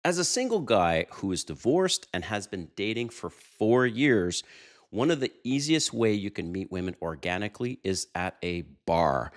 As a single guy who is divorced and has been dating for 4 years, one of the easiest way you can meet women organically is at a bar.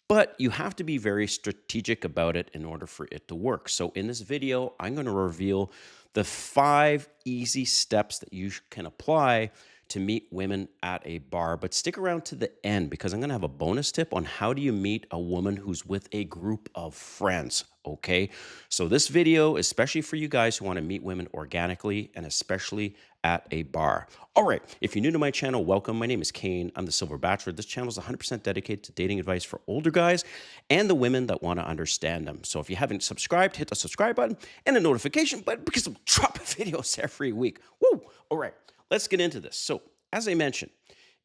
But you have to be very strategic about it in order for it to work. So in this video, I'm going to reveal the 5 easy steps that you can apply to meet women at a bar. But stick around to the end because I'm going to have a bonus tip on how do you meet a woman who's with a group of friends. Okay. So this video, especially for you guys who want to meet women organically and especially at a bar. All right. If you're new to my channel, welcome. My name is Kane. I'm the Silver Bachelor. This channel is 100% dedicated to dating advice for older guys and the women that want to understand them. So if you haven't subscribed, hit the subscribe button and the notification button because I'm dropping videos every week. Woo! All right. Let's get into this. So as I mentioned,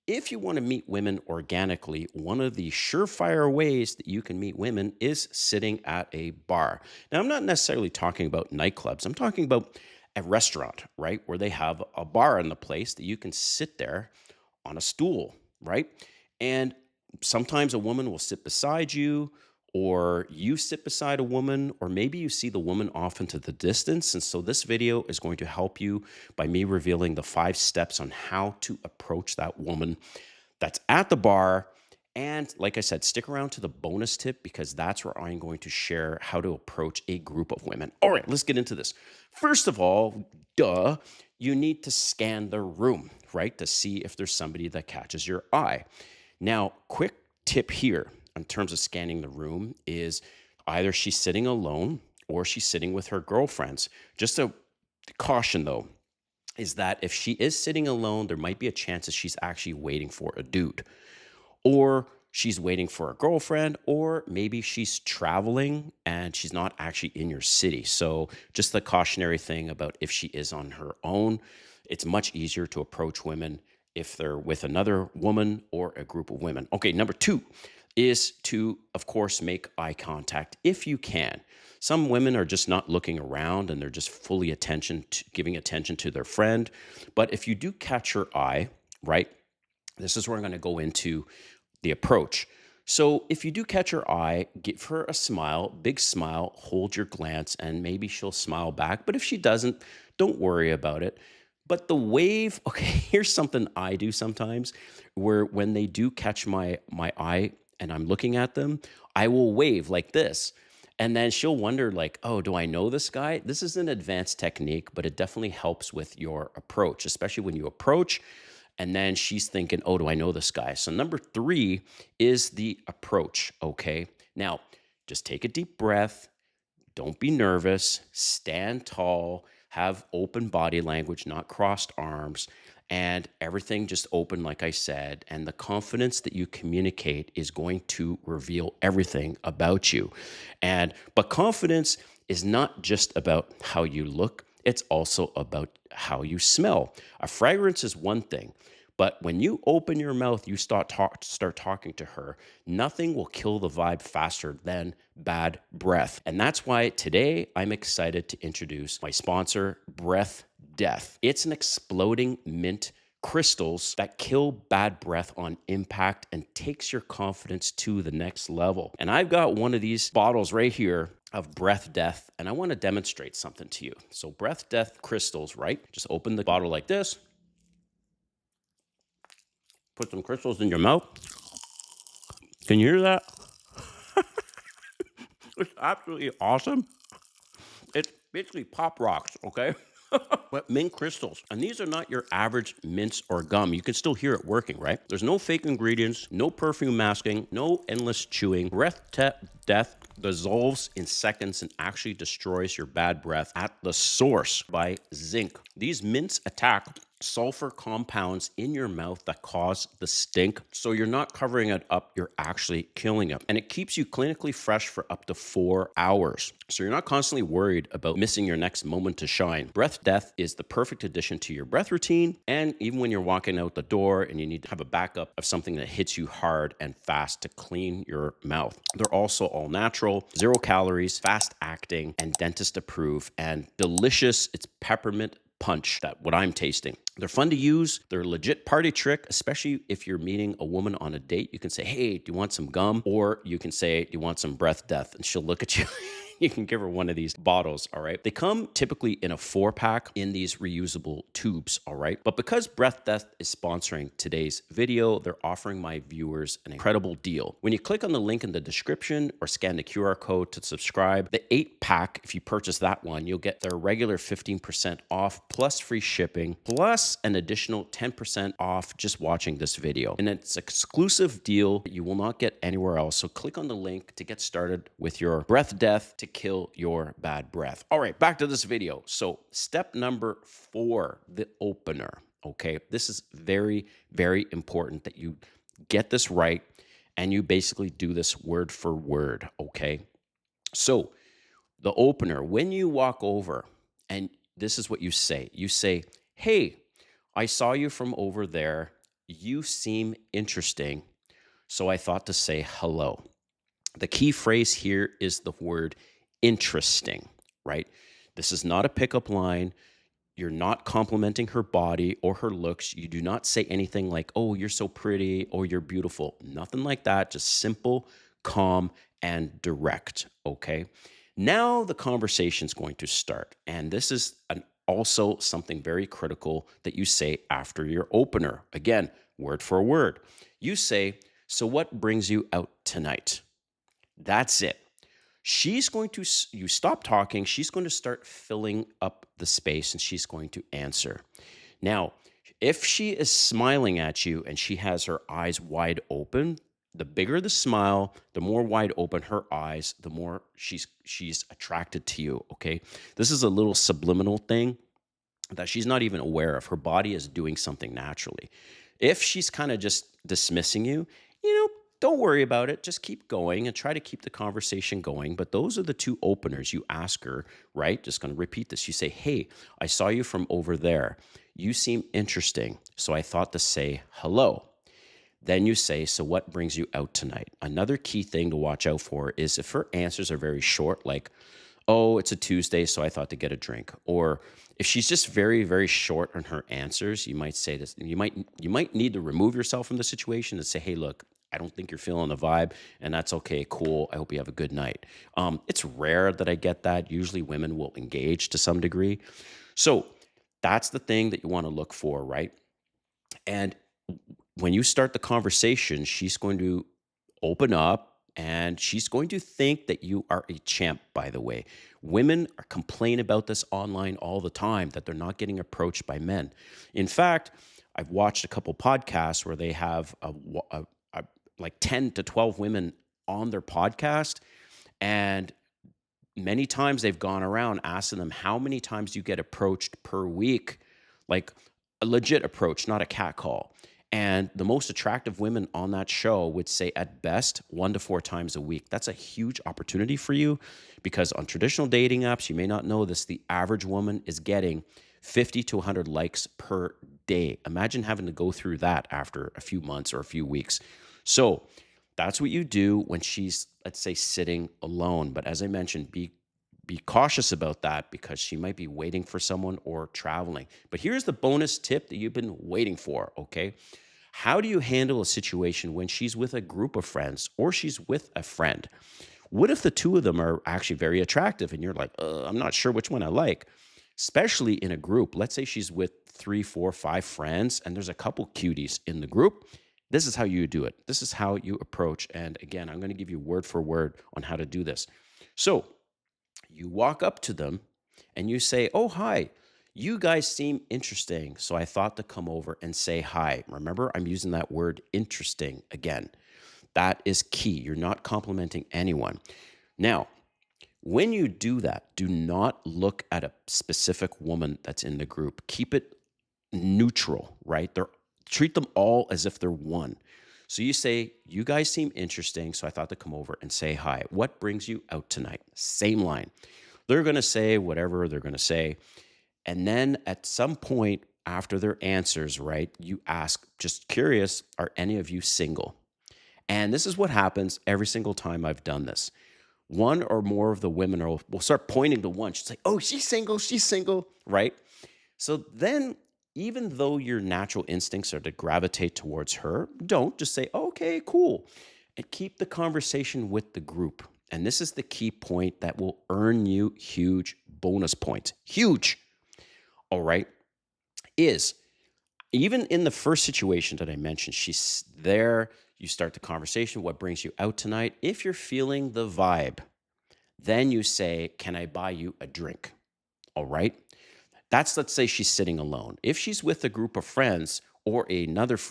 if you want to meet women organically, one of the surefire ways that you can meet women is sitting at a bar. Now, I'm not necessarily talking about nightclubs. I'm talking about a restaurant, right? Where they have a bar in the place that you can sit there on a stool, right? And sometimes a woman will sit beside you, or you sit beside a woman, or maybe you see the woman off into the distance. And so this video is going to help you by me revealing the 5 steps on how to approach that woman that's at the bar. And like I said, stick around to the bonus tip because that's where I'm going to share how to approach a group of women. All right, let's get into this. First of all, you need to scan the room, right? To see if there's somebody that catches your eye. Now, quick tip here in terms of scanning the room is either she's sitting alone or she's sitting with her girlfriends. Just a caution though, is that if she is sitting alone, there might be a chance that she's actually waiting for a dude, or she's waiting for a girlfriend, or maybe she's traveling and she's not actually in your city. So just the cautionary thing about if she is on her own, it's much easier to approach women if they're with another woman or a group of women. Okay, number 2 is to, of course, make eye contact if you can. Some women are just not looking around and they're just fully giving attention to their friend. But if you do catch her eye, right, this is where I'm going to go into the approach. So if you do catch her eye, give her a smile, big smile, hold your glance, and maybe she'll smile back. But if she doesn't, don't worry about it. But the wave, okay, here's something I do sometimes where when they do catch my eye and I'm looking at them, I will wave like this. And then she'll wonder like, oh, do I know this guy? This is an advanced technique, but it definitely helps with your approach, especially when you approach and then she's thinking, oh, do I know this guy? So number 3 is the approach, okay? Now, just take a deep breath. Don't be nervous. Stand tall. Have open body language, not crossed arms, and everything just open, like I said. And the confidence that you communicate is going to reveal everything about you. But confidence is not just about how you look, it's also about how you smell. A fragrance is one thing. But when you open your mouth, you start talking to her, nothing will kill the vibe faster than bad breath. And that's why today I'm excited to introduce my sponsor, Breath Death. It's an exploding mint crystals that kill bad breath on impact and takes your confidence to the next level. And I've got one of these bottles right here of Breath Death, and I want to demonstrate something to you. So Breath Death crystals, right? Just open the bottle like this. Put some crystals in your mouth. Can you hear that? It's absolutely awesome. It's basically pop rocks, okay? But mint crystals. And these are not your average mints or gum. You can still hear it working, right? There's no fake ingredients, no perfume masking, no endless chewing. Death dissolves in seconds and actually destroys your bad breath at the source by zinc. These mints attack sulfur compounds in your mouth that cause the stink. So you're not covering it up, you're actually killing it. And it keeps you clinically fresh for up to 4 hours. So you're not constantly worried about missing your next moment to shine. Breath Death is the perfect addition to your breath routine. And even when you're walking out the door and you need to have a backup of something that hits you hard and fast to clean your mouth. They're also all natural, 0 calories, fast acting, and dentist approved, and delicious. It's peppermint punch, that what I'm tasting. They're fun to use. They're a legit party trick, especially if you're meeting a woman on a date. You can say, hey, do you want some gum? Or you can say, do you want some Breath Death? And she'll look at you you can give her one of these bottles, all right? They come typically in a 4-pack in these reusable tubes, all right? But because Breath Death is sponsoring today's video, they're offering my viewers an incredible deal. When you click on the link in the description or scan the QR code to subscribe, the 8-pack, if you purchase that one, you'll get their regular 15% off plus free shipping, plus an additional 10% off just watching this video. And it's an exclusive deal that you will not get anywhere else. So click on the link to get started with your Breath Death to kill your bad breath. All right, back to this video. So step number 4, the opener. Okay, this is very, very important that you get this right and you basically do this word for word. Okay, so the opener, when you walk over, and this is what you say, hey, I saw you from over there. You seem interesting. So I thought to say hello. The key phrase here is the word interesting, right? This is not a pickup line. You're not complimenting her body or her looks. You do not say anything like, oh, you're so pretty or you're beautiful. Nothing like that. Just simple, calm, and direct. Okay. Now the conversation's going to start. And this is also something very critical that you say after your opener. Again, word for word. You say, so what brings you out tonight? That's it. She's going to, you stop talking, she's going to start filling up the space and she's going to answer. Now, if she is smiling at you and she has her eyes wide open, the bigger the smile, the more wide open her eyes, the more she's attracted to you, okay? This is a little subliminal thing that she's not even aware of. Her body is doing something naturally. If she's kind of just dismissing you, don't worry about it. Just keep going and try to keep the conversation going. But those are the 2 openers. You ask her, right? Just going to repeat this. You say, hey, I saw you from over there. You seem interesting. So I thought to say hello. Then you say, so what brings you out tonight? Another key thing to watch out for is if her answers are very short, like, oh, it's a Tuesday, so I thought to get a drink. Or if she's just very, very short on her answers, you might say this. You might need to remove yourself from the situation and say, hey, look, I don't think you're feeling the vibe, and that's okay, cool. I hope you have a good night. It's rare that I get that. Usually women will engage to some degree. So that's the thing that you want to look for, right? And when you start the conversation, she's going to open up and she's going to think that you are a champ, by the way. Women complain about this online all the time, that they're not getting approached by men. In fact, I've watched a couple podcasts where they have like 10 to 12 women on their podcast. And many times they've gone around asking them, how many times do you get approached per week? Like a legit approach, not a catcall. And the most attractive women on that show would say at best 1 to 4 times a week. That's a huge opportunity for you because on traditional dating apps, you may not know this, the average woman is getting 50 to 100 likes per day. Imagine having to go through that after a few months or a few weeks. So that's what you do when she's, let's say, sitting alone. But as I mentioned, be cautious about that because she might be waiting for someone or traveling. But here's the bonus tip that you've been waiting for, okay? How do you handle a situation when she's with a group of friends or she's with a friend? What if the 2 of them are actually very attractive and you're like, I'm not sure which one I like? Especially in a group. Let's say she's with 3, 4, 5 friends and there's a couple cuties in the group. This is how you do it. This is how you approach. And again, I'm going to give you word for word on how to do this. So you walk up to them and you say, oh, hi, you guys seem interesting. So I thought to come over and say hi. Remember, I'm using that word interesting again. That is key. You're not complimenting anyone. Now, when you do that, do not look at a specific woman that's in the group. Keep it neutral, right? Treat them all as if they're one. So you say, you guys seem interesting, so I thought to come over and say hi. What brings you out tonight? Same line. They're going to say whatever they're going to say. And then at some point after their answers, right, you ask, just curious, are any of you single? And this is what happens every single time I've done this. One or more of the women will start pointing to one. She's like, oh, she's single, right? So then, even though your natural instincts are to gravitate towards her, don't just say, okay, cool, and keep the conversation with the group. and this is the key point that will earn you huge bonus points. Huge. All right. Is even in the first situation that I mentioned, she's there. You start the conversation. What brings you out tonight? If you're feeling the vibe, then you say, can I buy you a drink? All right. That's, let's say she's sitting alone. If she's with a group of friends or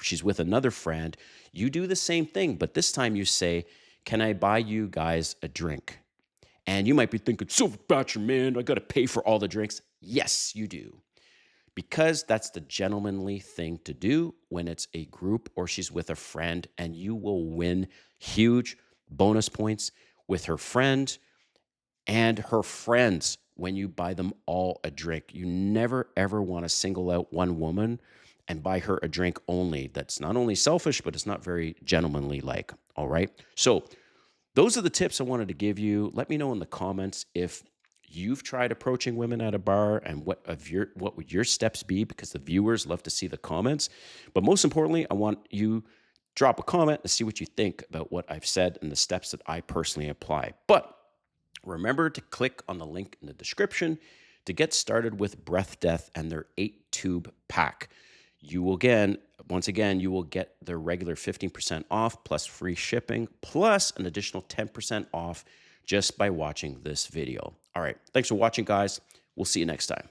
she's with another friend, you do the same thing. But this time you say, can I buy you guys a drink? And you might be thinking, Silver Bachelor, man, I got to pay for all the drinks. Yes, you do. Because that's the gentlemanly thing to do when it's a group or she's with a friend, and you will win huge bonus points with her friend and her friends when you buy them all a drink. You never, ever want to single out one woman and buy her a drink only. That's not only selfish, but it's not very gentlemanly like. All right. So those are the tips I wanted to give you. Let me know in the comments if you've tried approaching women at a bar and what would your steps be, because the viewers love to see the comments. But most importantly, I want you drop a comment and see what you think about what I've said and the steps that I personally apply. But remember to click on the link in the description to get started with Breath Death and their 8-tube pack. You will once again, you will get their regular 15% off plus free shipping, plus an additional 10% off just by watching this video. All right. Thanks for watching, guys. We'll see you next time.